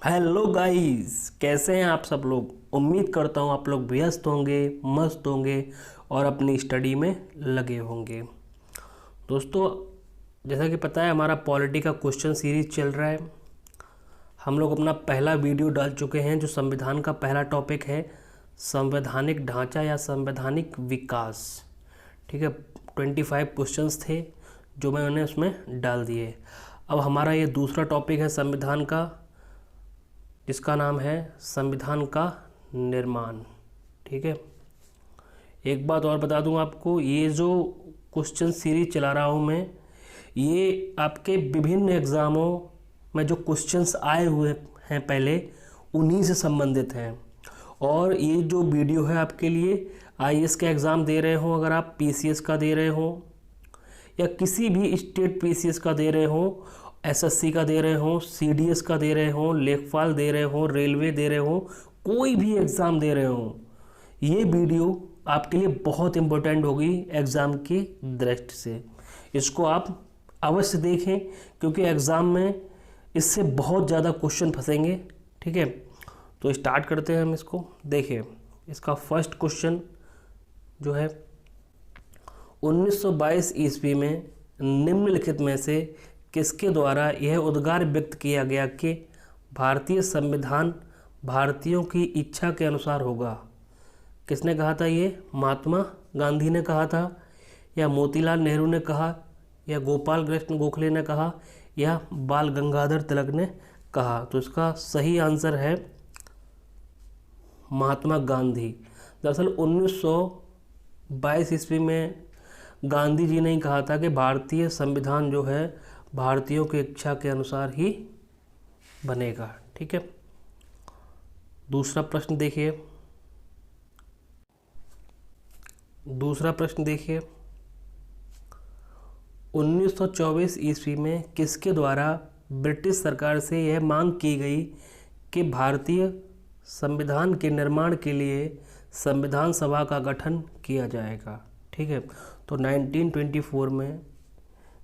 Hello guys, कैसे हैं आप सब लोग। उम्मीद करता हूँ आप लोग व्यस्त होंगे, मस्त होंगे और अपनी स्टडी में लगे होंगे। दोस्तों, जैसा कि पता है हमारा पॉलिटी का क्वेश्चन सीरीज चल रहा है। हम लोग अपना पहला वीडियो डाल चुके हैं जो संविधान का पहला टॉपिक है, संवैधानिक ढांचा या संवैधानिक विकास। ठीक है, 25 क्वेश्चंस थे जो मैंने उसमें डाल दिए। अब हमारा ये दूसरा टॉपिक है संविधान का, जिसका नाम है संविधान का निर्माण। ठीक है, एक बात और बता दूं आपको, ये जो क्वेश्चन सीरीज चला रहा हूं मैं, ये आपके विभिन्न एग्ज़ामों में जो क्वेश्चंस आए हुए हैं पहले, उन्हीं से संबंधित हैं। और ये जो वीडियो है आपके लिए आईएएस का एग्ज़ाम दे रहे हो, अगर आप पीसीएस का दे रहे हो या किसी भी स्टेट पीसीएस का दे रहे हो, एसएससी का दे रहे हो, सीडीएस का दे रहे हो, लेखपाल दे रहे हो, रेलवे दे रहे हो, कोई भी एग्ज़ाम दे रहे हो, ये वीडियो आपके लिए बहुत इम्पोर्टेंट होगी एग्ज़ाम की दृष्टि से। इसको आप अवश्य देखें क्योंकि एग्ज़ाम में इससे बहुत ज़्यादा क्वेश्चन फंसेंगे। ठीक है, तो स्टार्ट करते हैं हम इसको। देखिए, इसका फर्स्ट क्वेश्चन जो है, 1922 ईस्वी में निम्नलिखित में से किसके द्वारा यह उद्गार व्यक्त किया गया कि भारतीय संविधान भारतीयों की इच्छा के अनुसार होगा? किसने कहा था ये? महात्मा गांधी ने कहा था, या मोतीलाल नेहरू ने कहा, या गोपाल कृष्ण गोखले ने कहा, या बाल गंगाधर तिलक ने कहा? तो इसका सही आंसर है महात्मा गांधी। दरअसल 1922 ईस्वी में गांधी जी ने ही कहा था कि भारतीय संविधान जो है भारतीयों की इच्छा के अनुसार ही बनेगा। ठीक है, दूसरा प्रश्न देखिए। 1924 ईस्वी में किसके द्वारा ब्रिटिश सरकार से यह मांग की गई कि भारतीय संविधान के निर्माण के लिए संविधान सभा का गठन किया जाएगा? ठीक है, तो 1924 में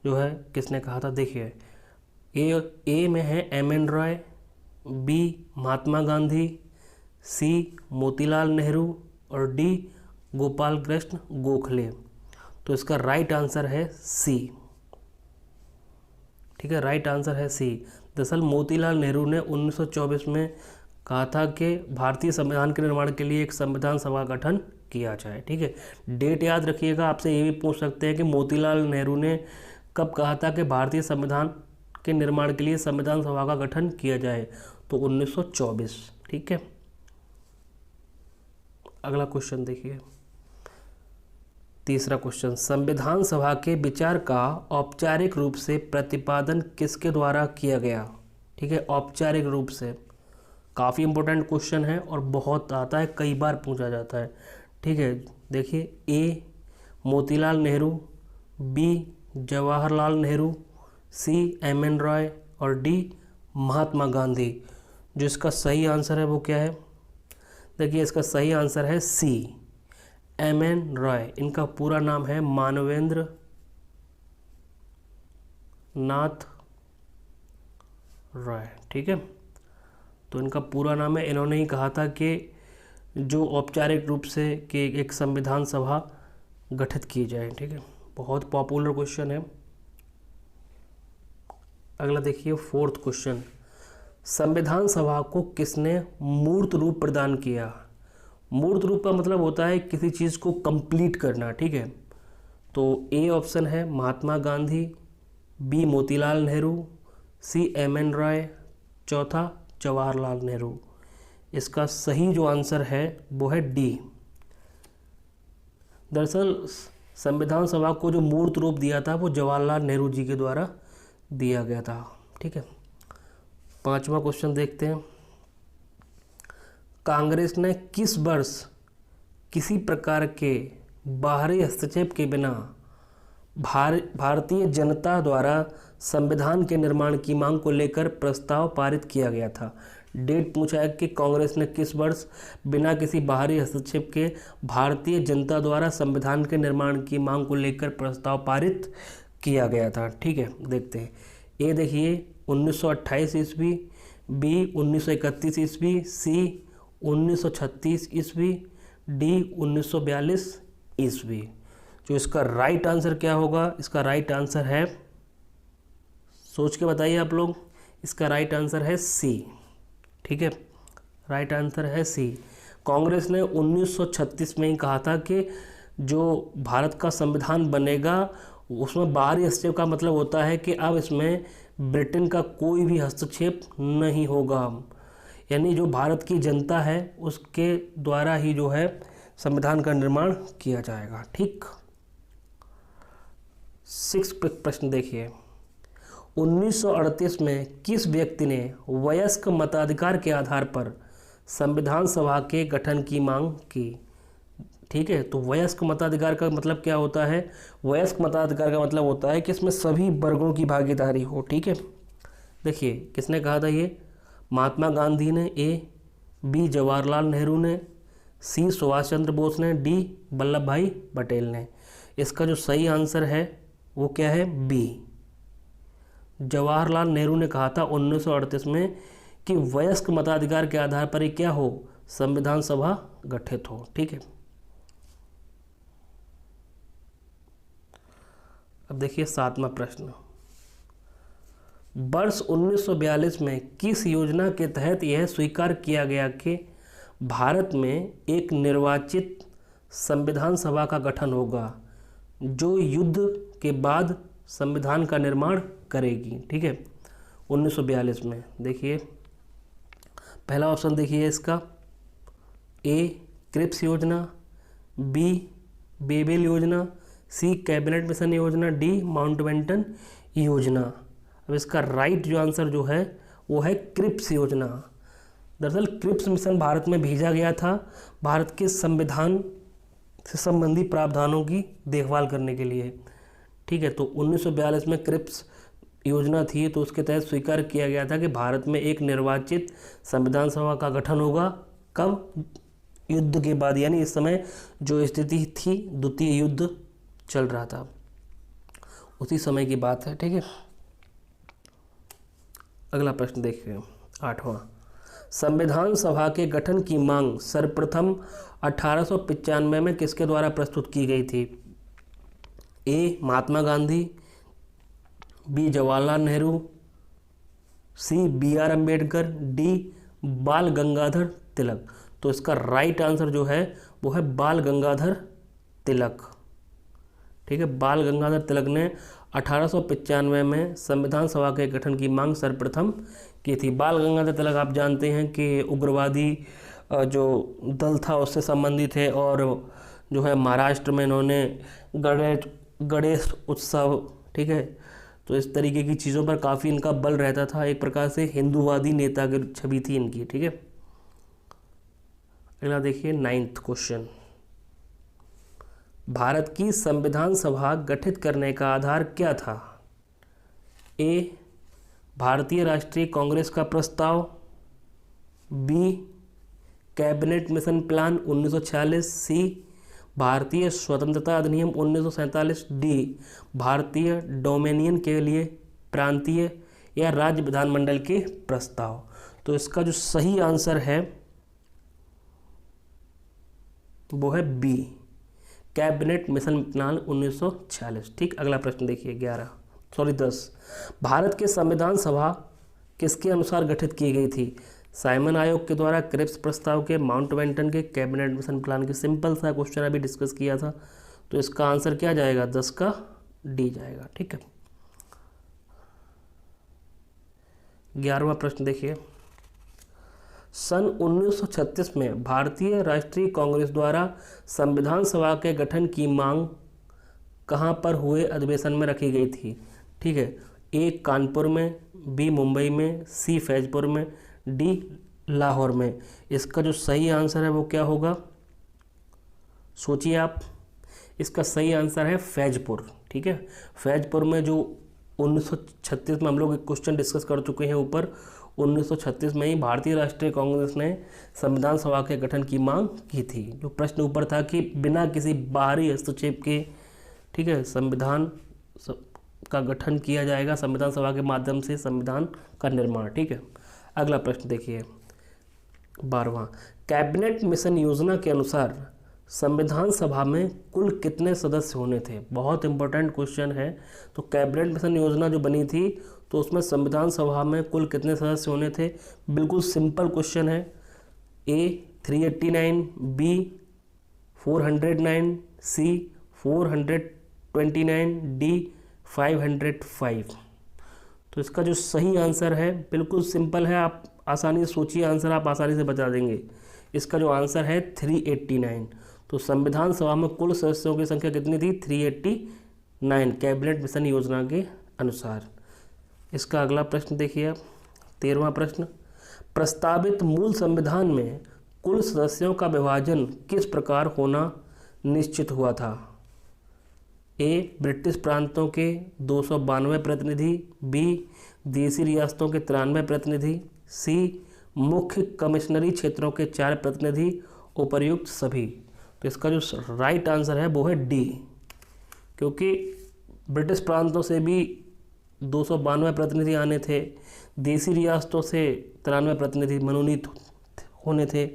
जो है किसने कहा था? देखिए, ए में है एम.एन. रॉय, बी महात्मा गांधी, सी मोतीलाल नेहरू और डी गोपाल कृष्ण गोखले। तो इसका राइट आंसर है सी। ठीक है, राइट आंसर है सी। दरअसल मोतीलाल नेहरू ने 1924 में कहा था कि भारतीय संविधान के निर्माण के लिए एक संविधान सभा का गठन किया जाए। ठीक है, डेट याद रखिएगा। आपसे ये भी पूछ सकते हैं कि मोतीलाल नेहरू ने कब कहा था कि भारतीय संविधान के निर्माण के लिए संविधान सभा का गठन किया जाए? तो 1924। ठीक है, अगला क्वेश्चन देखिए। तीसरा क्वेश्चन, संविधान सभा के विचार का औपचारिक रूप से प्रतिपादन किसके द्वारा किया गया? ठीक है, औपचारिक रूप से काफ़ी इंपॉर्टेंट क्वेश्चन है और बहुत आता है, कई बार पूछा जाता है। ठीक है, देखिए, ए मोतीलाल नेहरू, बी जवाहरलाल नेहरू, सी एम.एन. रॉय और डी महात्मा गांधी। जो इसका सही आंसर है वो क्या है? देखिए, इसका सही आंसर है सी एम.एन. रॉय। इनका पूरा नाम है मानवेंद्र नाथ रॉय। ठीक है, तो इनका पूरा नाम है। इन्होंने ही कहा था कि जो औपचारिक रूप से कि एक संविधान सभा गठित की जाए। ठीक है, बहुत पॉपुलर क्वेश्चन है। अगला देखिए, फोर्थ क्वेश्चन, संविधान सभा को किसने मूर्त रूप प्रदान किया? मूर्त रूप का मतलब होता है किसी चीज़ को कंप्लीट करना। ठीक है, तो ए ऑप्शन है महात्मा गांधी, बी मोतीलाल नेहरू, सी एम.एन. रॉय, चौथा जवाहरलाल नेहरू। इसका सही जो आंसर है वो है डी। दरअसल संविधान सभा को जो मूर्त रूप दिया था वो जवाहरलाल नेहरू जी के द्वारा दिया गया था। ठीक है, पांचवा क्वेश्चन देखते हैं। कांग्रेस ने किस वर्ष किसी प्रकार के बाहरी हस्तक्षेप के बिना भारतीय जनता द्वारा संविधान के निर्माण की मांग को लेकर प्रस्ताव पारित किया गया था? डेट पूछा है कि कांग्रेस ने किस वर्ष बिना किसी बाहरी हस्तक्षेप के भारतीय जनता द्वारा संविधान के निर्माण की मांग को लेकर प्रस्ताव पारित किया गया था। ठीक है, देखते हैं। ये देखिए 1928 ईस्वी, बी 1931 ईस्वी, सी 1936 ईस्वी, डी 1942 ईस्वी। जो इसका राइट आंसर क्या होगा? इसका राइट आंसर है, सोच के बताइए आप लोग, इसका राइट आंसर है सी। ठीक है, राइट आंसर है सी। कांग्रेस ने 1936 में ही कहा था कि जो भारत का संविधान बनेगा उसमें बाहरी हस्तक्षेप का मतलब होता है कि अब इसमें ब्रिटेन का कोई भी हस्तक्षेप नहीं होगा, यानी जो भारत की जनता है उसके द्वारा ही जो है संविधान का निर्माण किया जाएगा। ठीक, 6 प्रश्न देखिए, 1938 में किस व्यक्ति ने वयस्क मताधिकार के आधार पर संविधान सभा के गठन की मांग की? ठीक है, तो वयस्क मताधिकार का मतलब क्या होता है? वयस्क मताधिकार का मतलब होता है कि इसमें सभी वर्गों की भागीदारी हो। ठीक है, देखिए किसने कहा था ये? महात्मा गांधी ने, ए, बी जवाहरलाल नेहरू ने, सी सुभाष चंद्र बोस ने, डी वल्लभ भाई पटेल ने। इसका जो सही आंसर है वो क्या है? बी। जवाहरलाल नेहरू ने कहा था 1938 में कि वयस्क मताधिकार के आधार पर ही क्या हो? संविधान सभा गठित हो। ठीक है, अब देखिए 7वां प्रश्न, वर्ष 1942 में किस योजना के तहत यह स्वीकार किया गया कि भारत में एक निर्वाचित संविधान सभा का गठन होगा जो युद्ध के बाद संविधान का निर्माण करेगी? ठीक है, 1942 में देखिए पहला ऑप्शन देखिए इसका, ए क्रिप्स योजना, बी बेबेल योजना, सी कैबिनेट मिशन योजना, डी माउंटबेटन योजना। अब इसका राइट जो आंसर जो है वो है क्रिप्स योजना। दरअसल क्रिप्स मिशन भारत में भेजा गया था भारत के संविधान से संबंधी प्रावधानों की देखभाल करने के लिए। ठीक है, तो 1942 में क्रिप्स योजना थी, तो उसके तहत स्वीकार किया गया था कि भारत में एक निर्वाचित संविधान सभा का गठन होगा। कब? युद्ध के बाद, यानी इस समय जो स्थिति थी द्वितीय युद्ध चल रहा था, उसी समय की बात है। ठीक है, अगला प्रश्न देखिए 8वां, संविधान सभा के गठन की मांग सर्वप्रथम 1895 में किसके द्वारा प्रस्तुत की गई थी? A Mahatma Gandhi, B Jawaharlal Nehru, C B R Ambedkar, D Bal Gangadhar तिलक। तो इसका राइट आंसर जो है वो है बाल गंगाधर तिलक। ठीक है, बाल गंगाधर तिलक ने 1895 में संविधान सभा के गठन की मांग सर्वप्रथम की थी। बाल गंगाधर तिलक आप जानते हैं कि उग्रवादी जो दल था उससे संबंधित है, और जो है महाराष्ट्र में इन्होंने गणेश उत्सव, ठीक है, तो इस तरीके की चीज़ों पर काफ़ी इनका बल रहता था। एक प्रकार से हिंदूवादी नेता की छवि थी इनकी। ठीक है, अगला देखिए 9वां क्वेश्चन, भारत की संविधान सभा गठित करने का आधार क्या था? ए भारतीय राष्ट्रीय कांग्रेस का प्रस्ताव, बी कैबिनेट मिशन प्लान 1946, सी भारतीय स्वतंत्रता अधिनियम 1947, डी भारतीय डोमेनियन के लिए प्रांतीय या राज्य विधानमंडल के प्रस्ताव। तो इसका जो सही आंसर है वो है बी कैबिनेट मिशन प्लान 1946। ठीक, अगला प्रश्न देखिए 10, भारत के संविधान सभा किसके अनुसार गठित की गई थी? साइमन आयोग के द्वारा, क्रिप्स प्रस्ताव के, माउंटबेटन के, कैबिनेट मिशन प्लान के। सिंपल सा क्वेश्चन अभी डिस्कस किया था, तो इसका आंसर क्या जाएगा? 10 का डी जाएगा। ठीक है, 11वां प्रश्न देखिए, सन 1936 में भारतीय राष्ट्रीय कांग्रेस द्वारा संविधान सभा के गठन की मांग कहाँ पर हुए अधिवेशन में रखी गई थी? ठीक है, ए कानपुर में, बी मुंबई में, सी फैजपुर में, डी लाहौर में। इसका जो सही आंसर है वो क्या होगा? सोचिए आप, इसका सही आंसर है फैजपुर। ठीक है, फैजपुर में जो 1936 में हम लोग एक क्वेश्चन डिस्कस कर चुके हैं ऊपर, 1936 में ही भारतीय राष्ट्रीय कांग्रेस ने संविधान सभा के गठन की मांग की थी। जो प्रश्न ऊपर था कि बिना किसी बाहरी हस्तक्षेप के, ठीक है, संविधान का गठन किया जाएगा, संविधान सभा के माध्यम से संविधान का निर्माण। ठीक है, अगला प्रश्न देखिए 12वां, कैबिनेट मिशन योजना के अनुसार संविधान सभा में कुल कितने सदस्य होने थे? बहुत इंपॉर्टेंट क्वेश्चन है। तो कैबिनेट मिशन योजना जो बनी थी तो उसमें संविधान सभा में कुल कितने सदस्य होने थे? बिल्कुल सिंपल क्वेश्चन है। ए 389, बी 409, सी 429, डी 505। तो इसका जो सही आंसर है बिल्कुल सिंपल है, आप आसानी से सोचिए, आंसर आप आसानी से बता देंगे। इसका जो आंसर है 389। तो संविधान सभा में कुल सदस्यों की संख्या कितनी थी? 389 कैबिनेट मिशन योजना के अनुसार। इसका अगला प्रश्न देखिए आप, 13वां प्रश्न, प्रस्तावित मूल संविधान में कुल सदस्यों का विभाजन किस प्रकार होना निश्चित हुआ था? ए ब्रिटिश प्रांतों के 292 प्रतिनिधि, बी देसी रियासतों के 93 प्रतिनिधि, सी मुख्य कमिश्नरी क्षेत्रों के 4 प्रतिनिधि, उपर्युक्त सभी। तो इसका जो राइट आंसर है वो है डी, क्योंकि ब्रिटिश प्रांतों से भी 292 प्रतिनिधि आने थे, देसी रियासतों से 93 प्रतिनिधि मनोनीत होने थे,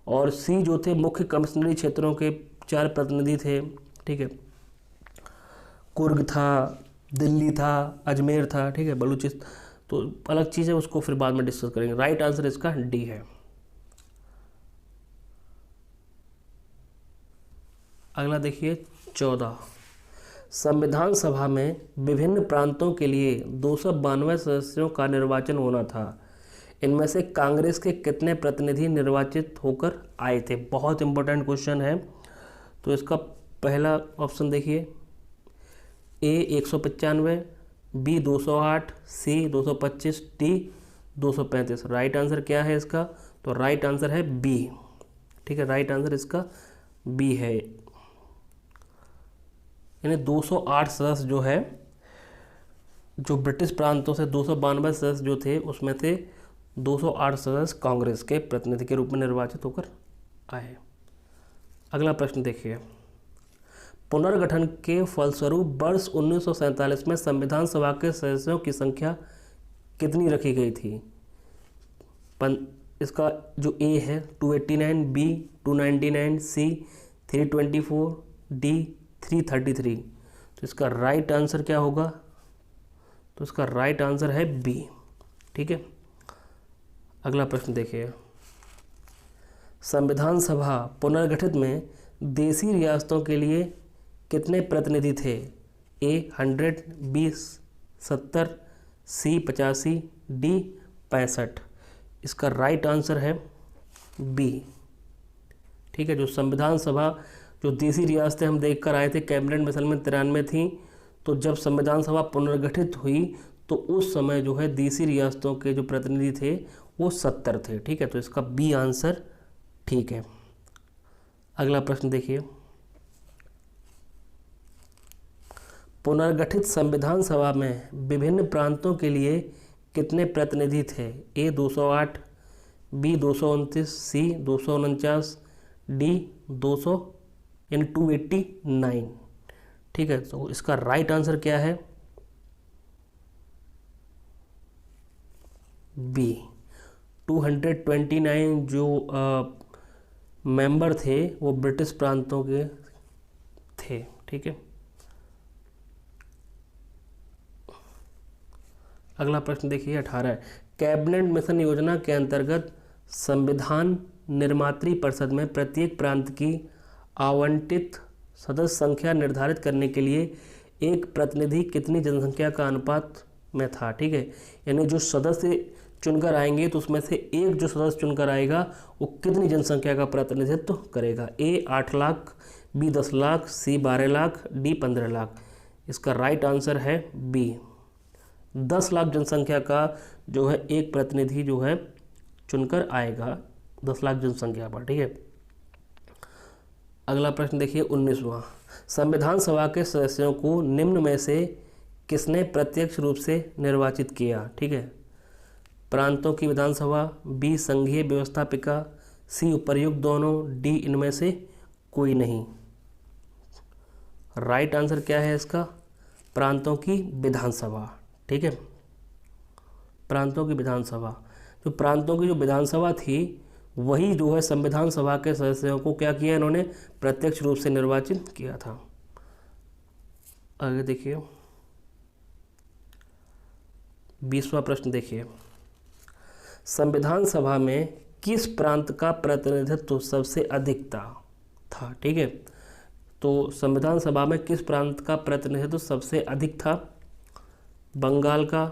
और सी जो थे मुख्य कमिश्नरी क्षेत्रों के 4 प्रतिनिधि थे। ठीक है, कुर्ग था, दिल्ली था, अजमेर था, ठीक है, बलूचिस्तान, तो अलग चीज़ है, उसको फिर बाद में डिस्कस करेंगे। राइट आंसर इसका डी है। अगला देखिए 14, संविधान सभा में विभिन्न प्रांतों के लिए 292 सदस्यों का निर्वाचन होना था। इनमें से कांग्रेस के कितने प्रतिनिधि निर्वाचित होकर आए थे? बहुत इंपॉर्टेंट क्वेश्चन है। तो इसका पहला ऑप्शन देखिए, ए 195, बी 208, सी 225, डी 235। राइट आंसर क्या है इसका? तो राइट आंसर है बी। ठीक है, राइट आंसर इसका बी है। यानी 208 सदस्य जो है, जो ब्रिटिश प्रांतों से 292 सदस्य जो थे उसमें से 208 सदस्य कांग्रेस के प्रतिनिधि के रूप में निर्वाचित होकर आए। अगला प्रश्न देखिए, पुनर्गठन के फलस्वरूप वर्ष 1947 में संविधान सभा के सदस्यों की संख्या कितनी रखी गई थी? इसका जो ए है 289, बी 299, सी 324, डी 333। तो इसका राइट आंसर क्या होगा? तो इसका राइट आंसर है बी। ठीक है, अगला प्रश्न देखिए, संविधान सभा पुनर्गठित में देसी रियासतों के लिए कितने प्रतिनिधि थे? ए 100, बी 70, सी 85, डी 65। इसका राइट आंसर है बी। ठीक है, जो संविधान सभा जो देसी रियासतें हम देख कर आए थे, कैबिनेट मिशन में 93 थी, तो जब संविधान सभा पुनर्गठित हुई तो उस समय जो है देसी रियासतों के जो प्रतिनिधि थे वो 70 थे। ठीक है, तो इसका बी आंसर ठीक है। अगला प्रश्न देखिए, पुनर्गठित संविधान सभा में विभिन्न प्रांतों के लिए कितने प्रतिनिधि थे? ए 208, बी 229, सी 249, डी 200 यानी 289। ठीक है, तो इसका राइट आंसर क्या है? बी 229 जो मेंबर थे वो ब्रिटिश प्रांतों के थे। ठीक है, अगला प्रश्न देखिए 18, कैबिनेट मिशन योजना के अंतर्गत संविधान निर्मात्री परिषद में प्रत्येक प्रांत की आवंटित सदस्य संख्या निर्धारित करने के लिए एक प्रतिनिधि कितनी जनसंख्या का अनुपात में था? ठीक है, यानी जो सदस्य चुनकर आएंगे तो उसमें से एक जो सदस्य चुनकर आएगा वो कितनी जनसंख्या का प्रतिनिधित्व करेगा? ए 8 लाख, बी 10 लाख, सी 12 लाख, डी 15 लाख। इसका राइट आंसर है बी, 10 लाख जनसंख्या का जो है एक प्रतिनिधि जो है चुनकर आएगा 10 लाख जनसंख्या पर। ठीक है, अगला प्रश्न देखिए 19वां, संविधान सभा के सदस्यों को निम्न में से किसने प्रत्यक्ष रूप से निर्वाचित किया? ठीक है, प्रांतों की विधानसभा, बी संघीय व्यवस्थापिका, सी उपर्युक्त दोनों, डी इनमें से कोई नहीं। राइट आंसर क्या है इसका? प्रांतों की विधानसभा। ठीक है, प्रांतों की विधानसभा। जो प्रांतों की जो विधानसभा थी वही जो है संविधान सभा के सदस्यों को क्या किया, इन्होंने प्रत्यक्ष रूप से निर्वाचित किया था। आगे देखिए 20वां प्रश्न देखिए, संविधान सभा में किस प्रांत का प्रतिनिधित्व सबसे अधिक था। ठीक है, तो संविधान सभा में किस प्रांत का प्रतिनिधित्व सबसे अधिक था? बंगाल का,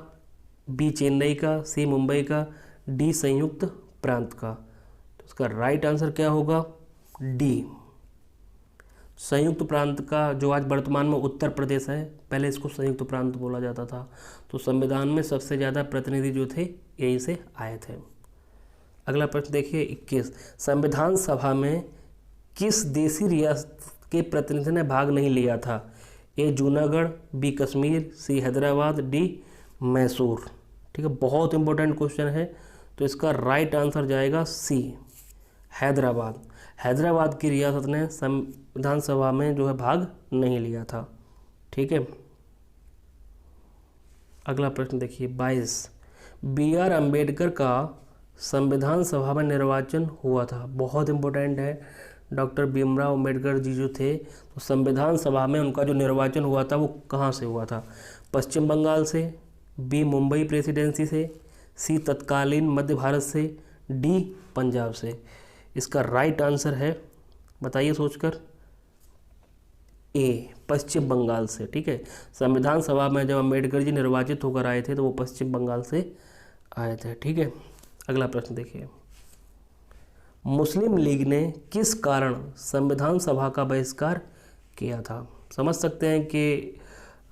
बी चेन्नई का, सी मुंबई का, डी संयुक्त प्रांत का। तो इसका राइट आंसर क्या होगा? डी संयुक्त प्रांत का, जो आज वर्तमान में उत्तर प्रदेश है, पहले इसको संयुक्त प्रांत बोला जाता था। तो संविधान में सबसे ज़्यादा प्रतिनिधि जो थे यहीं से आए थे। अगला प्रश्न देखिए 21, संविधान सभा में किस देशी रियासत के प्रतिनिधि ने भाग नहीं लिया था? ए जूनागढ़, बी कश्मीर, सी हैदराबाद, डी मैसूर। ठीक है, बहुत इंपॉर्टेंट क्वेश्चन है। तो इसका राइट आंसर जाएगा सी हैदराबाद। हैदराबाद की रियासत ने संविधान सभा में जो है भाग नहीं लिया था। ठीक है, अगला प्रश्न देखिए 22, बी आर अम्बेडकर का संविधान सभा में निर्वाचन हुआ था। बहुत इंपॉर्टेंट है। डॉक्टर भीमराव अम्बेडकर जी जो थे, तो संविधान सभा में उनका जो निर्वाचन हुआ था वो कहाँ से हुआ था? पश्चिम बंगाल से, बी मुंबई प्रेसिडेंसी से, सी तत्कालीन मध्य भारत से, डी पंजाब से। इसका राइट आंसर है, बताइए सोचकर, ए पश्चिम बंगाल से। ठीक है, संविधान सभा में जब अम्बेडकर जी निर्वाचित होकर आए थे तो वो पश्चिम बंगाल से आए थे। ठीक है, अगला प्रश्न देखिए, मुस्लिम लीग ने किस कारण संविधान सभा का बहिष्कार किया था? समझ सकते हैं कि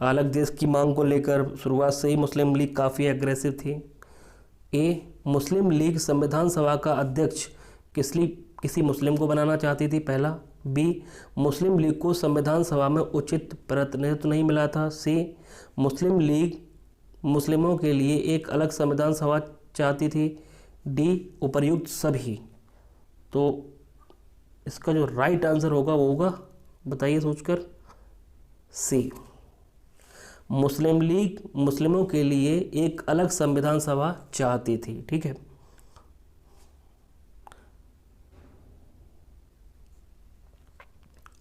अलग देश की मांग को लेकर शुरुआत से ही मुस्लिम लीग काफ़ी एग्रेसिव थी। ए मुस्लिम लीग संविधान सभा का अध्यक्ष किसी मुस्लिम को बनाना चाहती थी, पहला। बी मुस्लिम लीग को संविधान सभा में उचित प्रतिनिधित्व नहीं मिला था। सी मुस्लिम लीग मुस्लिमों के लिए एक अलग संविधान सभा चाहती थी। डी उपर्युक्त सभी। तो इसका जो राइट आंसर होगा वो होगा, बताइए सोचकर, सी मुस्लिम लीग मुस्लिमों के लिए एक अलग संविधान सभा चाहती थी। ठीक है,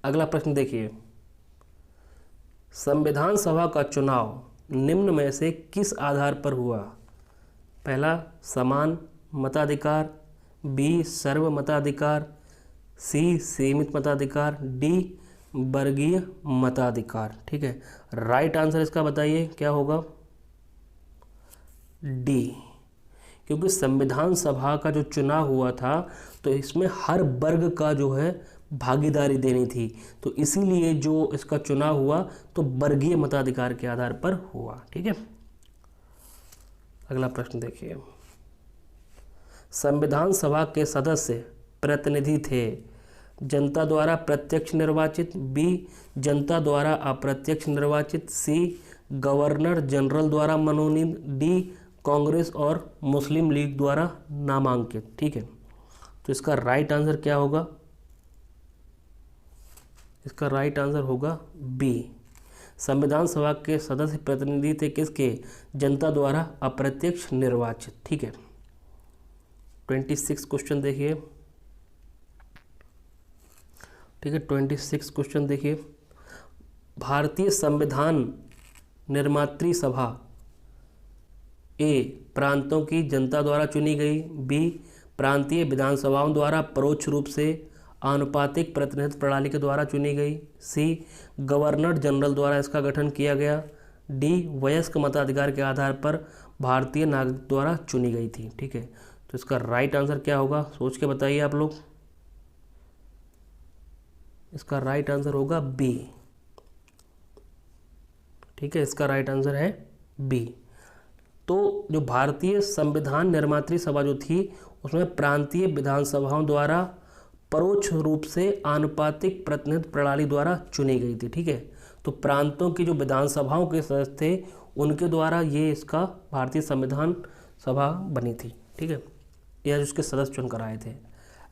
अगला प्रश्न देखिए, संविधान सभा का चुनाव निम्न में से किस आधार पर हुआ? पहला समान मताधिकार, बी सर्व मताधिकार, सी सीमित मताधिकार, डी वर्गीय मताधिकार। ठीक है, राइट आंसर इसका बताइए क्या होगा? डी, क्योंकि संविधान सभा का जो चुनाव हुआ था तो इसमें हर वर्ग का जो है भागीदारी देनी थी, तो इसीलिए जो इसका चुनाव हुआ तो वर्गीय मताधिकार के आधार पर हुआ। ठीक है, अगला प्रश्न देखिए, संविधान सभा के सदस्य प्रतिनिधि थे जनता द्वारा प्रत्यक्ष निर्वाचित, बी जनता द्वारा अप्रत्यक्ष निर्वाचित, सी गवर्नर जनरल द्वारा मनोनीत, डी कांग्रेस और मुस्लिम लीग द्वारा नामांकित। ठीक है, तो इसका राइट आंसर क्या होगा? इसका राइट आंसर होगा बी, संविधान सभा के सदस्य प्रतिनिधि थे किसके? जनता द्वारा अप्रत्यक्ष निर्वाचित। ठीक है, 26 क्वेश्चन देखिए। ठीक है, 26 क्वेश्चन देखिए, भारतीय संविधान निर्मात्री सभा ए प्रांतों की जनता द्वारा चुनी गई, बी प्रांतीय विधानसभाओं द्वारा परोक्ष रूप से आनुपातिक प्रतिनिधित्व प्रणाली के द्वारा चुनी गई, सी गवर्नर जनरल द्वारा इसका गठन किया गया, डी वयस्क मताधिकार के आधार पर भारतीय नागरिक द्वारा चुनी गई थी। ठीक है, तो इसका राइट आंसर क्या होगा? सोच के बताइए आप लोग। इसका राइट आंसर होगा बी। ठीक है, इसका राइट आंसर है बी। तो जो भारतीय संविधान निर्मात्री सभा जो थी उसमें प्रांतीय विधानसभाओं द्वारा परोक्ष रूप से आनुपातिक प्रतिनिधित्व प्रणाली द्वारा चुनी गई थी। ठीक है, तो प्रांतों की जो विधानसभाओं के सदस्य थे उनके द्वारा ये इसका भारतीय संविधान सभा बनी थी। ठीक है, यह उसके सदस्य चुनकर आए थे।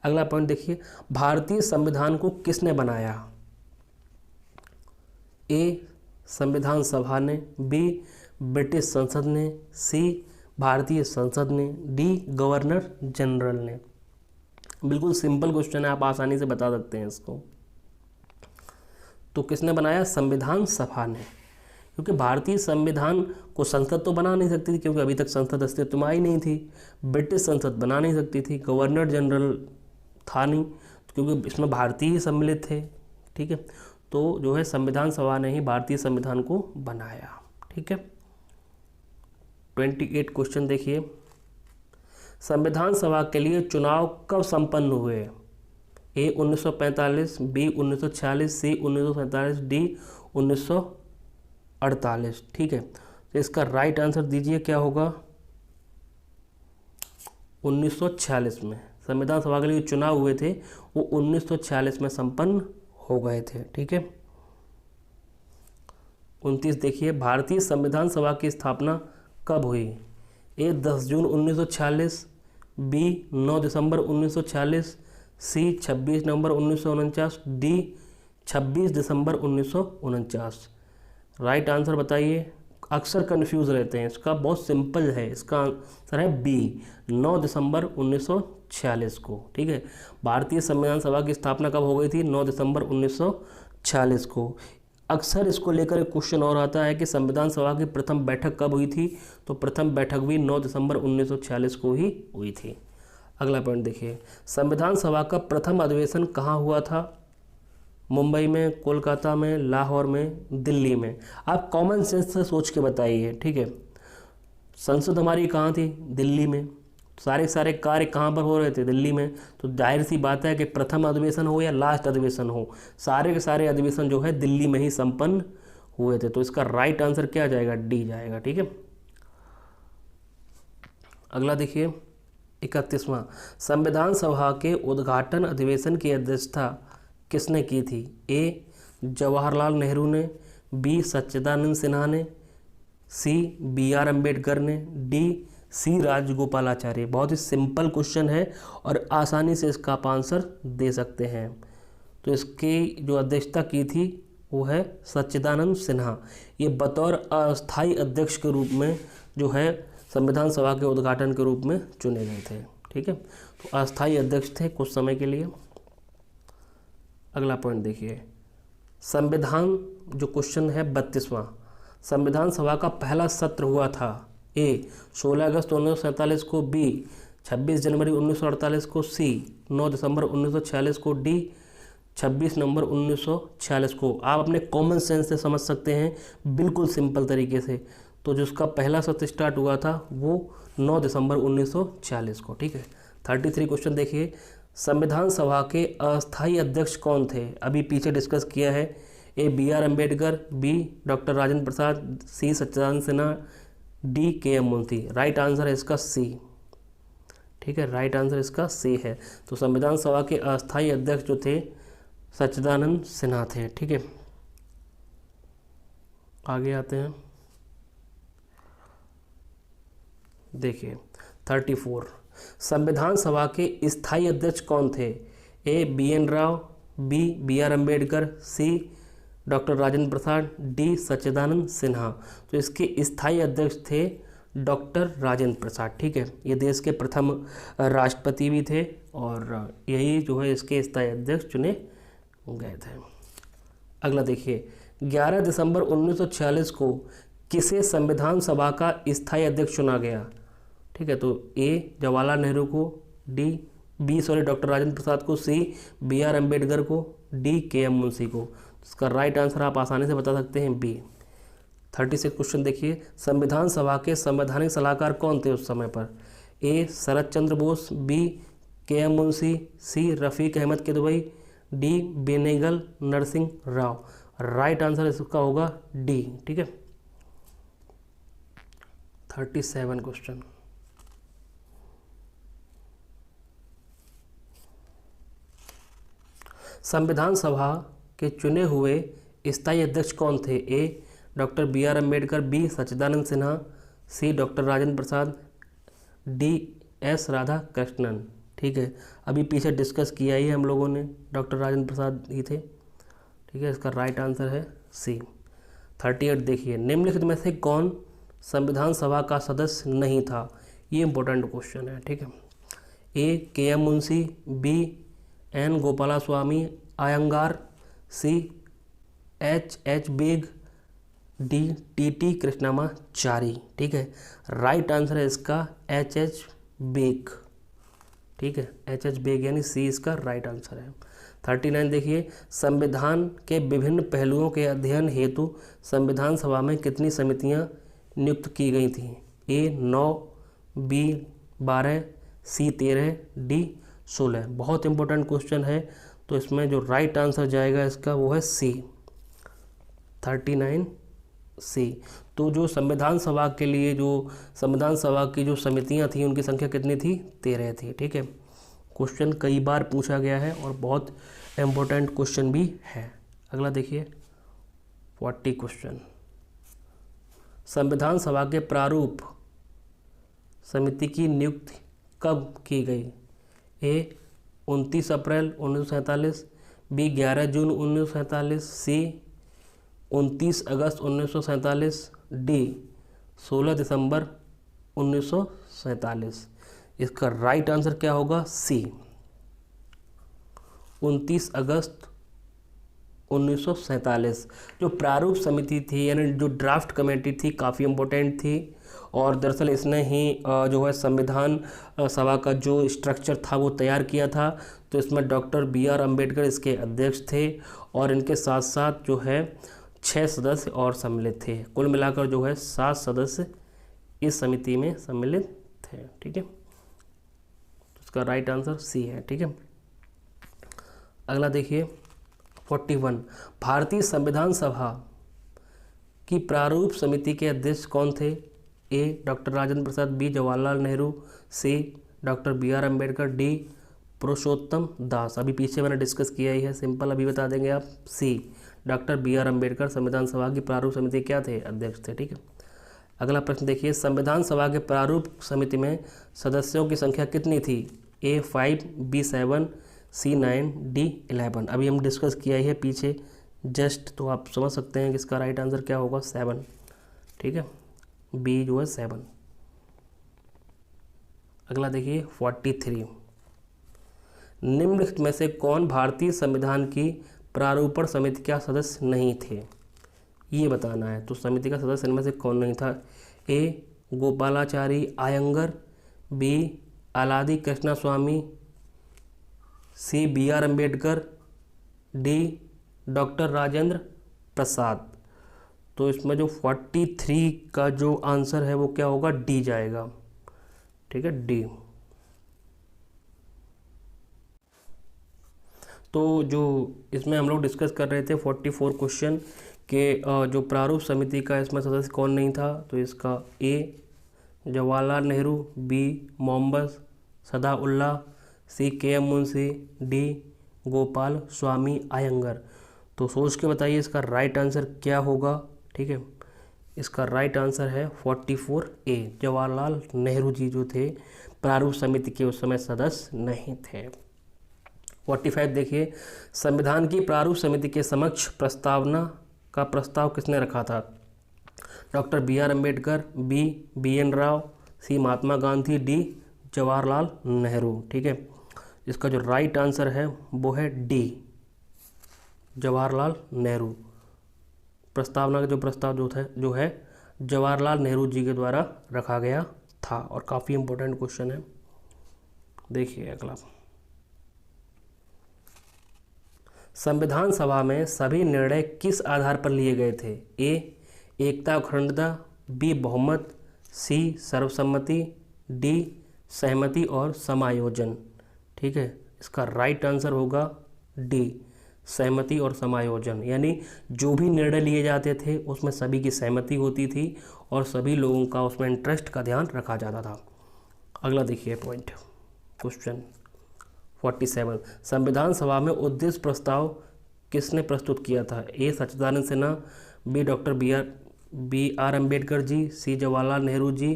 अगला पॉइंट देखिए, भारतीय संविधान को किसने बनाया? ए संविधान सभा ने, बी ब्रिटिश संसद ने, सी भारतीय संसद ने, डी गवर्नर जनरल ने। बिल्कुल सिंपल क्वेश्चन है, आप आसानी से बता सकते हैं इसको। तो किसने बनाया? संविधान सभा ने, क्योंकि भारतीय संविधान को संसद तो बना नहीं सकती थी, क्योंकि अभी तक संसद अस्तित्व में आई नहीं थी। ब्रिटिश संसद बना नहीं सकती थी, गवर्नर जनरल था नहीं, क्योंकि इसमें भारतीय ही सम्मिलित थे। ठीक है, तो जो है संविधान सभा ने ही भारतीय संविधान को बनाया। ठीक है, 28 क्वेश्चन देखिए। संविधान सभा के लिए चुनाव कब संपन्न हुए? ए 1945, बी 1946, सी 1947, डी 1948। ठीक है, तो इसका राइट आंसर दीजिए, क्या होगा? 1946 में संविधान सभा के लिए चुनाव हुए थे, वो 1946 में संपन्न हो गए थे। ठीक है, 29 देखिए। भारतीय संविधान सभा की स्थापना कब हुई? ए 10 जून 1946, बी 9 दिसंबर 1946, सी 26 नवंबर 1949, डी 26 दिसंबर 1949। राइट आंसर बताइए। अक्सर कंफ्यूज रहते हैं, इसका बहुत सिंपल है, इसका आंसर है बी 9 दिसंबर 1946 को। ठीक है, भारतीय संविधान सभा की स्थापना कब हो गई थी? 9 दिसंबर 1946 को। अक्सर इसको लेकर एक क्वेश्चन और आता है कि संविधान सभा की प्रथम बैठक कब हुई थी? तो प्रथम बैठक भी 9 दिसंबर 1946 को ही हुई थी। अगला पॉइंट देखिए, संविधान सभा का प्रथम अधिवेशन कहाँ हुआ था? मुंबई में, कोलकाता में, लाहौर में, दिल्ली में। आप कॉमन सेंस से सोच के बताइए। ठीक है, संसद हमारी कहाँ थी? दिल्ली में। सारे कार्य कहाँ पर हो रहे थे? दिल्ली में। तो जाहिर सी बात है कि प्रथम अधिवेशन हो या लास्ट अधिवेशन हो, सारे के सारे अधिवेशन जो है दिल्ली में ही संपन्न हुए थे। तो इसका राइट आंसर क्या जाएगा? डी जाएगा। ठीक है, अगला देखिए 31वां। संविधान सभा के उद्घाटन अधिवेशन की अध्यक्षता किसने की थी? ए जवाहरलाल नेहरू ने, बी सच्चिदानंद सिन्हा ने, सी बी आर अम्बेडकर ने, डी सी राजगोपालाचारी। बहुत ही सिंपल क्वेश्चन है और आसानी से इसका आप आंसर दे सकते हैं। तो इसकी जो अध्यक्षता की थी वो है सच्चिदानंद सिन्हा। ये बतौर अस्थायी अध्यक्ष के रूप में जो है संविधान सभा के उद्घाटन के रूप में चुने गए थे। ठीक है, तो अस्थायी अध्यक्ष थे कुछ समय के लिए। अगला पॉइंट देखिए, संविधान जो क्वेश्चन है 32वां। संविधान सभा का पहला सत्र हुआ था? ए 16 अगस्त 1947 को, बी 26 जनवरी 1948 को, सी 9 दिसंबर 1946 को, डी 26 नवंबर 1946 को। आप अपने कॉमन सेंस से समझ सकते हैं, बिल्कुल सिंपल तरीके से। तो जिसका पहला सत्र स्टार्ट हुआ था वो 9 दिसंबर 1946 को। ठीक है, 33 क्वेश्चन देखिए। संविधान सभा के अस्थायी अध्यक्ष कौन थे? अभी पीछे डिस्कस किया है। A B R Ambedkar, B doctor Rajendra Prasad, C Sachchidananda Sinha, D K M Munshi. Right answer है इसका सी। ठीक है, राइट आंसर इसका सी है। तो संविधान सभा के अस्थायी अध्यक्ष जो थे सच्चिदानंद सिन्हा थे। ठीक है, आगे आते हैं। देखिए 34। संविधान सभा के स्थायी अध्यक्ष कौन थे? A B N Rau, B B R Ambedkar, C doctor Rajendra Prasad, D Sachchidananda Sinha. तो इसके स्थायी अध्यक्ष थे डॉक्टर राजेंद्र प्रसाद। ठीक है, ये देश के प्रथम राष्ट्रपति भी थे और यही जो है इसके स्थायी अध्यक्ष चुने गए थे। अगला देखिए, 11 दिसंबर 1946 को किसे संविधान सभा का स्थायी अध्यक्ष चुना गया? ठीक है, तो ए जवाहरलाल नेहरू को, बी डॉक्टर राजेंद्र प्रसाद को, सी बी आर अम्बेडकर को, डी के एम मुंशी को। इसका राइट आंसर आप आसानी से बता सकते हैं बी। 36 क्वेश्चन देखिए। संविधान सभा के संवैधानिक सलाहकार कौन थे उस समय पर? A Sharad Chandra Bose, B K M Munshi, C Rafiq Ahmed Kidwai, D Benegal Narsing Rau. Right answer इसका होगा डी। ठीक है, 37 क्वेश्चन। संविधान सभा के चुने हुए स्थायी अध्यक्ष कौन थे? A doctor B R Ambedkar, B Sachchidananda Sinha, C doctor Rajendra Prasad, D S Radhakrishnan. ठीक है, अभी पीछे डिस्कस किया ही हम लोगों ने, डॉक्टर राजेंद्र प्रसाद ही थे। ठीक है, इसका राइट आंसर है सी। 38 देखिए, निम्नलिखित में से कौन संविधान सभा का सदस्य नहीं था? ये इंपॉर्टेंट क्वेश्चन है, ठीक है। A K M Munshi, B N Gopalaswami Ayyangar, C H H Beg, D T T Krishnamachari, ठीक है। राइट आंसर है इसका एच एच बेग, ठीक है। एच एच बेग यानी सी इसका राइट आंसर है। 39 देखिए, संविधान के विभिन्न पहलुओं के अध्ययन हेतु संविधान सभा में कितनी समितियां नियुक्त की गई थीं? ए 9, बी 12, सी 13, डी 16। बहुत इंपॉर्टेंट क्वेश्चन है, तो इसमें जो राइट आंसर जाएगा इसका वो है सी, 39 सी। तो जो संविधान सभा के लिए जो संविधान सभा की जो समितियां थी उनकी संख्या कितनी थी? 13 थी, ठीक है। क्वेश्चन कई बार पूछा गया है और बहुत इम्पोर्टेंट क्वेश्चन भी है। अगला देखिए 40 क्वेश्चन, संविधान सभा के प्रारूप समिति की नियुक्ति कब की गई? ए 29 अप्रैल 1947, बी 11 जून 1947, सी 29 अगस्त 1947, डी 16 दिसंबर 1947। इसका राइट आंसर क्या होगा? सी 29 अगस्त 1947। जो प्रारूप समिति थी यानी जो ड्राफ्ट कमेटी थी काफ़ी इम्पोर्टेंट थी, और दरअसल इसने ही जो है संविधान सभा का जो स्ट्रक्चर था वो तैयार किया था। तो इसमें डॉक्टर बी आर अम्बेडकर इसके अध्यक्ष थे और इनके साथ साथ जो है 6 सदस्य और सम्मिलित थे। कुल मिलाकर जो है 7 सदस्य इस समिति में सम्मिलित थे, ठीक है। तो इसका राइट आंसर सी है, ठीक है। अगला देखिए 41, भारतीय संविधान सभा की प्रारूप समिति के अध्यक्ष कौन थे? A doctor Rajendra Prasad, B Jawaharlal Nehru, C doctor B R Ambedkar, D Purushottam Das. अभी पीछे मैंने डिस्कस किया ही है, सिंपल अभी बता देंगे आप। सी डॉक्टर बी आर अम्बेडकर संविधान सभा की प्रारूप समिति क्या थे? अध्यक्ष थे, ठीक है। अगला प्रश्न देखिए, संविधान सभा के प्रारूप समिति में सदस्यों की संख्या कितनी थी? ए 5, बी 7, सी 9, डी 11। अभी हम डिस्कस किया ही है पीछे जस्ट, तो आप समझ सकते हैं कि इसका राइट आंसर क्या होगा? 7, ठीक है। बी जो है 7। अगला देखिए 43, निम्नलिखित में से कौन भारतीय संविधान की प्रारूपण समिति का सदस्य नहीं थे? ये बताना है। तो समिति का सदस्य इनमें से कौन नहीं था? A Gopalachari Ayyangar, B Alladi Krishnaswami, C B R Ambedkar, D doctor Rajendra Prasad. तो इसमें जो 43 का जो आंसर है वो क्या होगा? डी जाएगा, ठीक है, डी। तो जो इसमें हम लोग डिस्कस कर रहे थे 44 क्वेश्चन के जो प्रारूप समिति का इसमें सदस्य कौन नहीं था, तो इसका ए जवाहरलाल नेहरू, बी मोहम्मद सदाउल्लाह, सी के एम मुंशी, डी गोपाल स्वामी अयंगर। तो सोच के बताइए इसका राइट आंसर क्या होगा, ठीक है। इसका राइट आंसर है 44 ए, जवाहरलाल नेहरू जी जो थे प्रारूप समिति के उस समय सदस्य नहीं थे। 45 देखिए, संविधान की प्रारूप समिति के समक्ष प्रस्तावना का प्रस्ताव किसने रखा था? Doctor B R Ambedkar, B B N Rao, C Mahatma Gandhi, D Jawaharlal Nehru, ठीक है। इसका जो राइट आंसर है वो है डी जवाहरलाल नेहरू। प्रस्तावना का जो प्रस्ताव जो है जवाहरलाल नेहरू जी के द्वारा रखा गया था, और काफ़ी इम्पोर्टेंट क्वेश्चन है। देखिए अगला, संविधान सभा में सभी निर्णय किस आधार पर लिए गए थे? ए एकता अखंडता, बी बहुमत, सी सर्वसम्मति, डी सहमति और समायोजन, ठीक है। इसका राइट आंसर होगा डी सहमति और समायोजन। यानी जो भी निर्णय लिए जाते थे उसमें सभी की सहमति होती थी और सभी लोगों का उसमें इंटरेस्ट का ध्यान रखा जाता था। अगला देखिए पॉइंट क्वेश्चन 47, संविधान सभा में उद्देश्य प्रस्ताव किसने प्रस्तुत किया था? A Sachchidananda Sinha, B doctor B R Ambedkar ji, C Jawaharlal Nehru ji,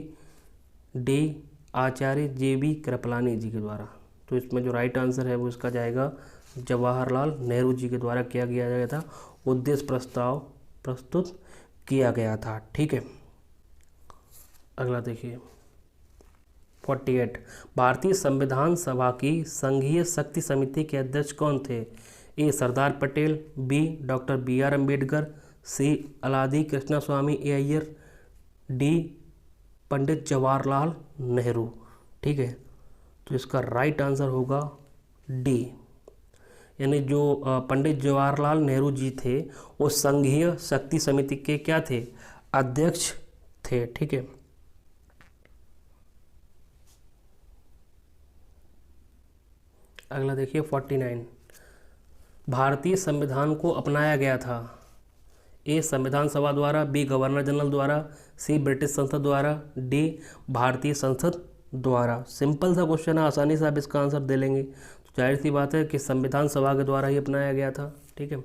D Acharya J B Kripalani ji के द्वारा। तो इसमें जो राइट आंसर है वो इसका जाएगा जवाहरलाल नेहरू जी के द्वारा किया गया था, उद्देश्य प्रस्ताव प्रस्तुत किया गया था, ठीक है। अगला देखिए 48, भारतीय संविधान सभा की संघीय शक्ति समिति के अध्यक्ष कौन थे? A Sardar Patel, B doctor B R Ambedkar, C Alladi Krishnaswami Iyer, D Pandit Jawaharlal Nehru. ठीक है, तो इसका राइट आंसर होगा डी, यानी जो पंडित जवाहरलाल नेहरू जी थे वो संघीय शक्ति समिति के क्या थे? अध्यक्ष थे। ठीक है, अगला देखिए 49, भारतीय संविधान को अपनाया गया था? ए संविधान सभा द्वारा, बी गवर्नर जनरल द्वारा, सी ब्रिटिश संसद द्वारा, डी भारतीय संसद द्वारा। सिंपल सा क्वेश्चन है, आसानी से आप इसका आंसर दे लेंगे। तो जाहिर सी बात है कि संविधान सभा के द्वारा ही अपनाया गया था। ठीक है,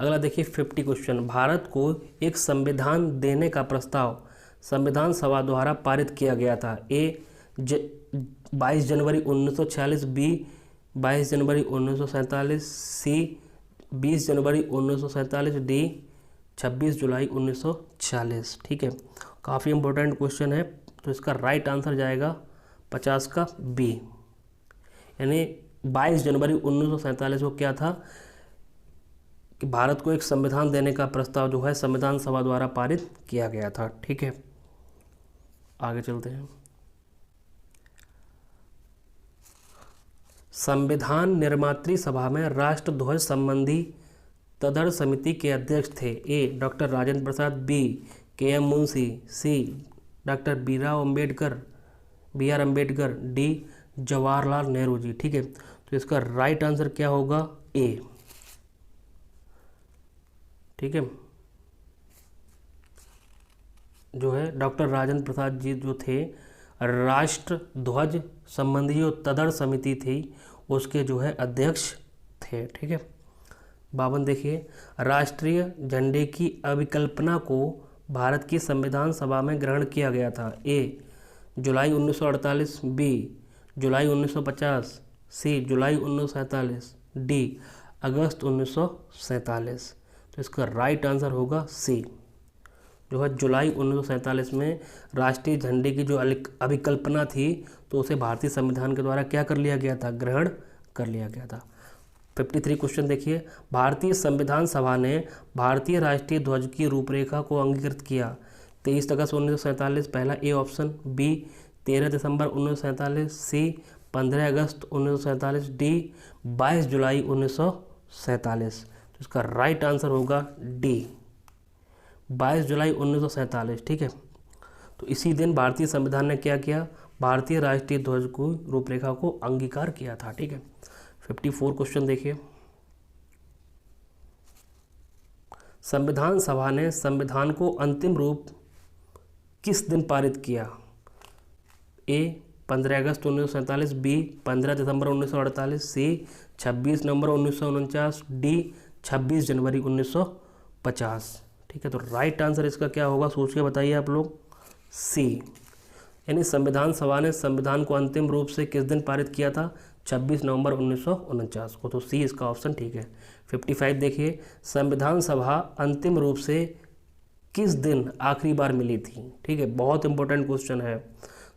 अगला देखिए 50 क्वेश्चन, भारत को एक संविधान देने का प्रस्ताव संविधान सभा द्वारा पारित किया गया था? ए 22 जनवरी 1946, बी 22 जनवरी 1947, सी 20 जनवरी 1947, डी 26 जुलाई 1946। ठीक है, काफ़ी इंपॉर्टेंट क्वेश्चन है, तो इसका राइट आंसर जाएगा 50 का बी, यानी 22 जनवरी 1947 को क्या था कि भारत को एक संविधान देने का प्रस्ताव जो है संविधान सभा द्वारा पारित किया गया था। ठीक है, आगे चलते हैं। संविधान निर्मात्री सभा में राष्ट्रध्वज संबंधी तदड़ समिति के अध्यक्ष थे? A doctor Rajendra Prasad, B K M Munshi, C doctor B R Ambedkar, D Jawaharlal Nehru ji. ठीक है, तो इसका राइट आंसर क्या होगा? ए। ठीक है, जो है डॉक्टर राजेंद्र प्रसाद जी जो थे, राष्ट्रध्वज संबंधी जो तदड़ समिति थी उसके जो है अध्यक्ष थे। ठीक है, 52 देखिए, राष्ट्रीय झंडे की अभिकल्पना को भारत की संविधान सभा में ग्रहण किया गया था? ए जुलाई 1948, बी जुलाई 1950, सी जुलाई 1947, डी अगस्त 1947। तो इसका राइट आंसर होगा सी, जो है जुलाई 1947 में राष्ट्रीय झंडे की जो अभिकल्पना थी तो उसे भारतीय संविधान के द्वारा क्या कर लिया गया था? ग्रहण कर लिया गया था। 53 क्वेश्चन देखिए, भारतीय संविधान सभा ने भारतीय राष्ट्रीय ध्वज की रूपरेखा को अंगीकृत किया? 23 अगस्त 1947 पहला ए ऑप्शन, बी 13 दिसंबर 1947, सी 15 अगस्त 1947, डी 22 जुलाई 1947। तो इसका राइट आंसर होगा डी, 22 जुलाई 1947। ठीक है, तो इसी दिन भारतीय संविधान ने क्या किया? भारतीय राष्ट्रीय ध्वज को रूपरेखा को अंगीकार किया था। ठीक है, 54 क्वेश्चन देखिए, संविधान सभा ने संविधान को अंतिम रूप किस दिन पारित किया? ए 15 अगस्त 1947, बी 15 दिसंबर 1948, सी 26 नवंबर 1949, डी 26 जनवरी 1950। ठीक है, तो राइट आंसर इसका क्या होगा? सोच के बताइए आप लोग। सी, यानी संविधान सभा ने संविधान को अंतिम रूप से किस दिन पारित किया था? 26 नवंबर 1949 को। तो सी इसका ऑप्शन ठीक है। 55 देखिए, संविधान सभा अंतिम रूप से किस दिन आखिरी बार मिली थी? ठीक है, बहुत इंपॉर्टेंट क्वेश्चन है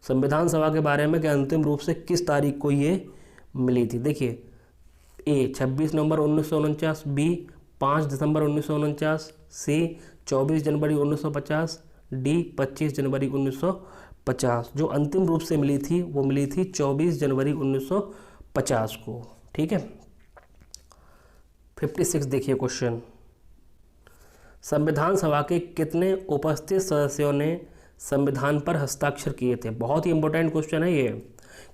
संविधान सभा के बारे में कि अंतिम रूप से किस तारीख को ये मिली थी। देखिए, ए 26 नवंबर 1949, बी 5 दिसंबर 1949, सी 24 जनवरी 1950, डी 25 जनवरी 1950। जो अंतिम रूप से मिली थी वो मिली थी 24 जनवरी 1950 को। ठीक है, 56 देखिए क्वेश्चन, संविधान सभा के कितने उपस्थित सदस्यों ने संविधान पर हस्ताक्षर किए थे? बहुत ही इंपॉर्टेंट क्वेश्चन है ये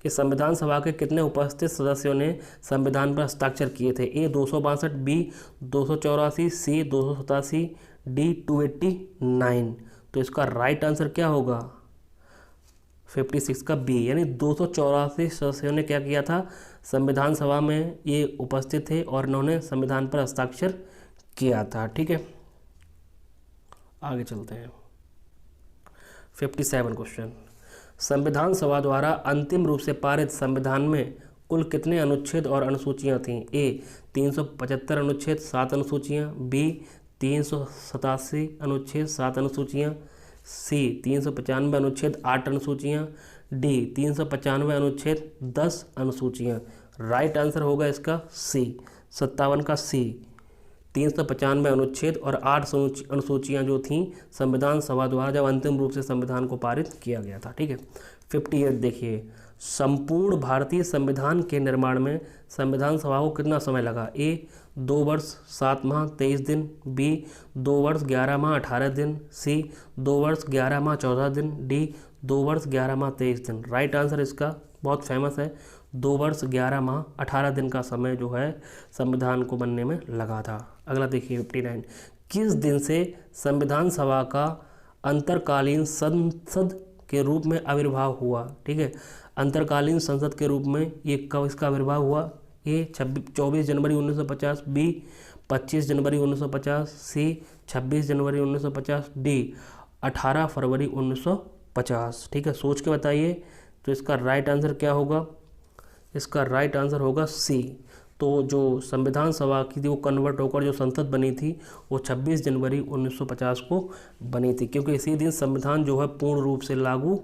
कि संविधान सभा के कितने उपस्थित सदस्यों ने संविधान पर हस्ताक्षर किए थे? ए 262, बी 284, सी 287, डी 289। तो इसका राइट आंसर क्या होगा? 56 का बी, यानी 284 सदस्यों ने क्या किया था? संविधान सभा में ये उपस्थित थे और इन्होंने संविधान पर हस्ताक्षर किया था। ठीक है, आगे चलते हैं। 57 क्वेश्चन, संविधान सभा द्वारा अंतिम रूप से पारित संविधान में कुल कितने अनुच्छेद और अनुसूचियां थीं? ए 375 अनुच्छेद 7 अनुसूचियां, बी 387 अनुच्छेद 7 अनुसूचियां, सी 395 अनुच्छेद 8 अनुसूचियाँ, डी 395 अनुच्छेद 10 अनुसूचियाँ। राइट आंसर होगा इसका सी, 57 का सी। 395 अनुच्छेद और 8 अनुसूचियाँ जो थीं संविधान सभा द्वारा जब अंतिम रूप से संविधान को पारित किया गया था। ठीक है। 58 देखिए, संपूर्ण भारतीय संविधान के निर्माण में संविधान सभा को कितना समय लगा? ए 2 वर्ष 7 माह 23 दिन, बी 2 वर्ष 11 माह 18 दिन, सी 2 वर्ष 11 माह 14 दिन, डी 2 वर्ष 11 माह 23 दिन। राइट आंसर इसका बहुत फेमस है, 2 वर्ष 11 माह 18 दिन का समय जो है संविधान को बनने में लगा था। अगला देखिए 59, किस दिन से संविधान सभा का अंतरकालीन संसद के रूप में आविर्भाव हुआ? ठीक है, अंतरकालीन संसद के रूप में ये कब इसका आविर्भाव हुआ? ए 24 जनवरी 1950, बी 25 जनवरी 1950, सी 26 जनवरी 1950, डी 18 फरवरी 1950। ठीक है, सोच के बताइए। तो इसका राइट आंसर क्या होगा? इसका राइट आंसर होगा सी। तो जो संविधान सभा की थी वो कन्वर्ट होकर जो संसद बनी थी वो 26 जनवरी 1950 को बनी थी, क्योंकि इसी दिन संविधान जो है पूर्ण रूप से लागू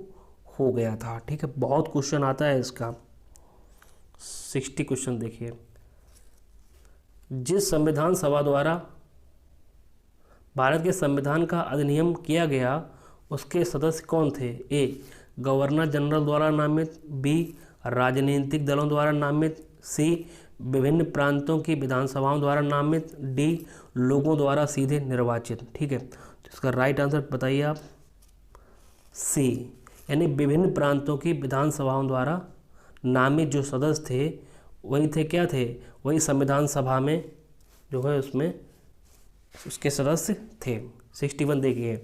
हो गया था। ठीक है, बहुत क्वेश्चन आता है इसका। 60 क्वेश्चन देखिए, जिस संविधान सभा द्वारा भारत के संविधान का अधिनियम किया गया उसके सदस्य कौन थे? ए गवर्नर जनरल द्वारा नामित, बी राजनीतिक दलों द्वारा नामित, सी विभिन्न प्रांतों की विधानसभाओं द्वारा नामित, डी लोगों द्वारा सीधे निर्वाचित। ठीक है, तो इसका राइट आंसर बताइए आप। सी, यानी विभिन्न प्रांतों की विधानसभाओं द्वारा नामित जो सदस्य थे वही थे, क्या थे? वही संविधान सभा में जो है उसमें उसके सदस्य थे। 61 देखिए,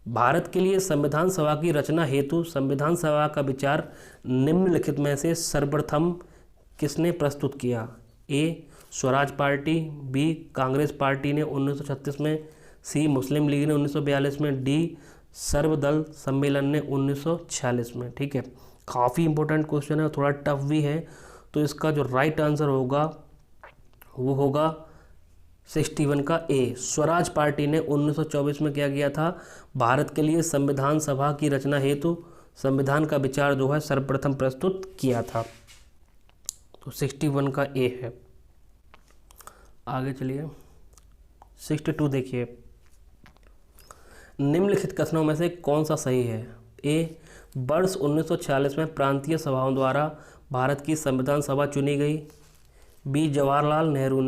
भारत के लिए संविधान सभा की रचना हेतु संविधान सभा का विचार निम्नलिखित में से सर्वप्रथम किसने प्रस्तुत किया? A Swaraj party, B Congress party ने 1936 में, सी मुस्लिम लीग ने 1942 में, डी सर्वदल सम्मेलन ने 1946 में। ठीक है, काफ़ी इंपॉर्टेंट क्वेश्चन है, थोड़ा टफ भी है। तो इसका जो राइट आंसर होगा वो होगा 61 का ए। स्वराज पार्टी ने 1924 में क्या किया था? भारत के लिए संविधान सभा की रचना हेतु संविधान का विचार जो है सर्वप्रथम प्रस्तुत किया था। तो 61 का ए है। आगे चलिए 62 देखिए, निम्नलिखित कथनों में से कौन सा सही है? ए वर्ष 1946 में प्रांतीय सभाओं द्वारा भारत की संविधान सभा चुनी गई, B Jawaharlal Nehru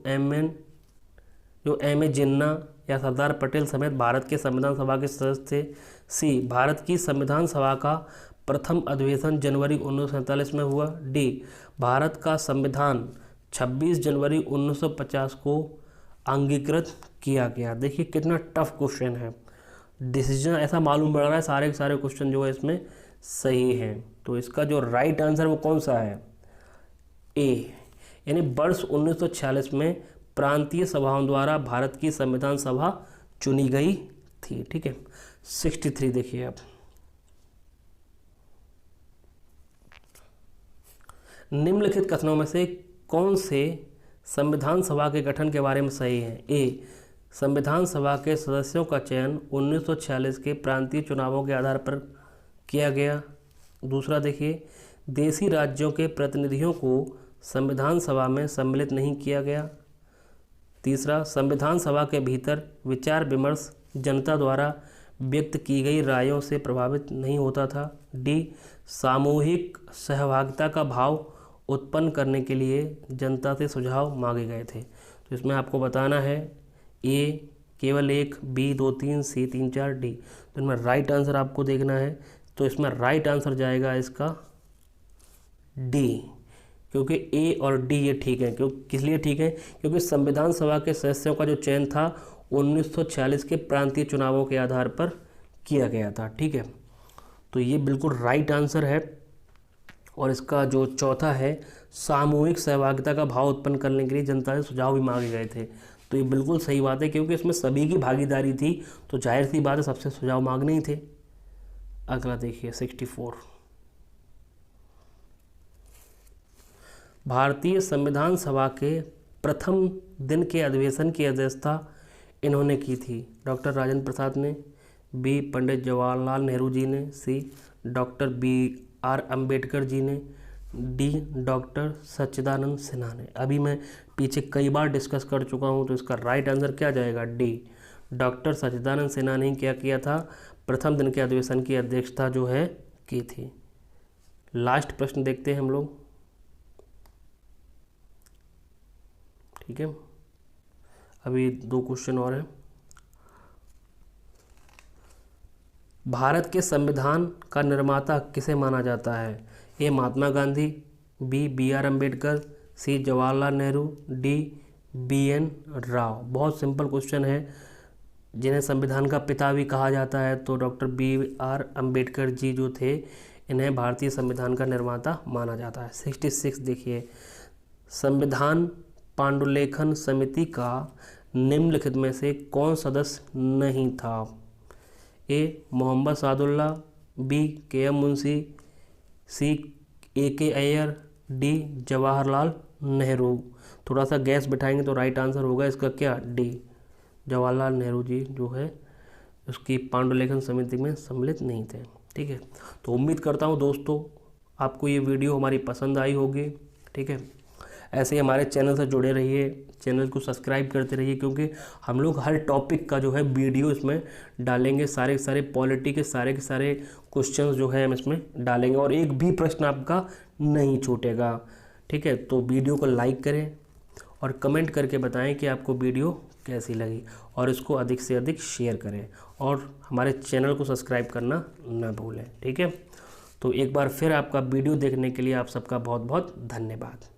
M A Jinnah या सरदार पटेल समेत भारत के संविधान सभा के सदस्य थे, सी भारत की संविधान सभा का प्रथम अधिवेशन जनवरी 1947 में हुआ, डी भारत का संविधान 26 जनवरी 1950 को अंगीकृत किया गया। देखिए कितना टफ क्वेश्चन है, डिसीजन ऐसा मालूम पड़ रहा है सारे के सारे क्वेश्चन जो है इसमें सही हैं। तो इसका जो राइट आंसर वो कौन सा है? ए, यानी वर्ष 1946 में प्रांतीय सभाओं द्वारा भारत की संविधान सभा चुनी गई थी। ठीक है, 63 देखिए आप, निम्नलिखित कथनों में से कौन से संविधान सभा के गठन के बारे में सही है? ए संविधान सभा के सदस्यों का चयन 1946 के प्रांतीय चुनावों के आधार पर किया गया। दूसरा देखिए, देशी राज्यों के प्रतिनिधियों को संविधान सभा में सम्मिलित नहीं किया गया। तीसरा, संविधान सभा के भीतर विचार विमर्श जनता द्वारा व्यक्त की गई रायों से प्रभावित नहीं होता था। डी सामूहिक सहभागिता का भाव उत्पन्न करने के लिए जनता से सुझाव मांगे गए थे। तो इसमें आपको बताना है ए केवल 1, बी 2 3, सी 3 4, डी। तो इसमें राइट आंसर आपको देखना है। तो इसमें राइट आंसर जाएगा इसका डी, क्योंकि ए और डी ये ठीक है। क्यों किस लिए ठीक है? क्योंकि संविधान सभा के सदस्यों का जो चयन था 1946 के प्रांतीय चुनावों के आधार पर किया गया था। ठीक है, तो ये बिल्कुल राइट आंसर है। और इसका जो चौथा है, सामूहिक सहभागिता का भाव उत्पन्न करने के लिए जनता से सुझाव भी मांगे गए थे। तो ये बिल्कुल सही बात है, क्योंकि इसमें सभी की भागीदारी थी, तो जाहिर सी बात है सबसे सुझाव मांगने ही थे। अगला देखिए 64, भारतीय संविधान सभा के प्रथम दिन के अधिवेशन की अध्यक्षता इन्होंने की थी? डॉक्टर राजेंद्र प्रसाद ने, बी पंडित जवाहरलाल नेहरू जी ने, सी डॉक्टर BR अम्बेडकर जी ने, डी डॉक्टर सच्चिदानंद सिन्हा ने। अभी मैं पीछे कई बार डिस्कस कर चुका हूँ, तो इसका राइट आंसर क्या जाएगा? डी डॉक्टर सच्चिदानंद सिन्हा ने क्या किया था? प्रथम दिन के अधिवेशन की अध्यक्षता जो है की थी। लास्ट प्रश्न देखते हैं हम लोग, ठीक है। अभी 2 क्वेश्चन और हैं। भारत के संविधान का निर्माता किसे माना जाता है? ए महात्मा गांधी, बी BR अम्बेडकर, सी जवाहरलाल नेहरू, डी BN राव। बहुत सिंपल क्वेश्चन है। जिन्हें संविधान का पिता भी कहा जाता है, तो डॉक्टर BR अम्बेडकर जी जो थे, इन्हें भारतीय संविधान का निर्माता माना जाता है। 66 देखिए, संविधान पांडुलेखन समिति का निम्नलिखित में से कौन सदस्य नहीं था? ए मोहम्मद सादुल्ला, बी KM मुंशी, सी AK अय्यर, डी जवाहरलाल नेहरू। थोड़ा सा गैस बिठाएंगे तो राइट आंसर होगा इसका क्या? डी जवाहरलाल नेहरू जी जो है उसकी पांडुलेखन समिति में सम्मिलित नहीं थे, ठीक है। तो उम्मीद करता हूँ दोस्तों आपको ये वीडियो हमारी पसंद आई होगी, ठीक है। ऐसे ही हमारे चैनल से जुड़े रहिए, चैनल को सब्सक्राइब करते रहिए, क्योंकि हम लोग हर टॉपिक का जो है वीडियो इसमें डालेंगे। सारे के सारे पॉलिटी के सारे क्वेश्चंस जो है हम इसमें डालेंगे, और एक भी प्रश्न आपका नहीं छूटेगा, ठीक है। तो वीडियो को लाइक करें और कमेंट करके बताएं कि आपको वीडियो कैसी लगी, और इसको अधिक से अधिक शेयर करें, और हमारे चैनल को सब्सक्राइब करना ना भूलें, ठीक है। तो एक बार फिर आपका वीडियो देखने के लिए आप सबका बहुत बहुत धन्यवाद।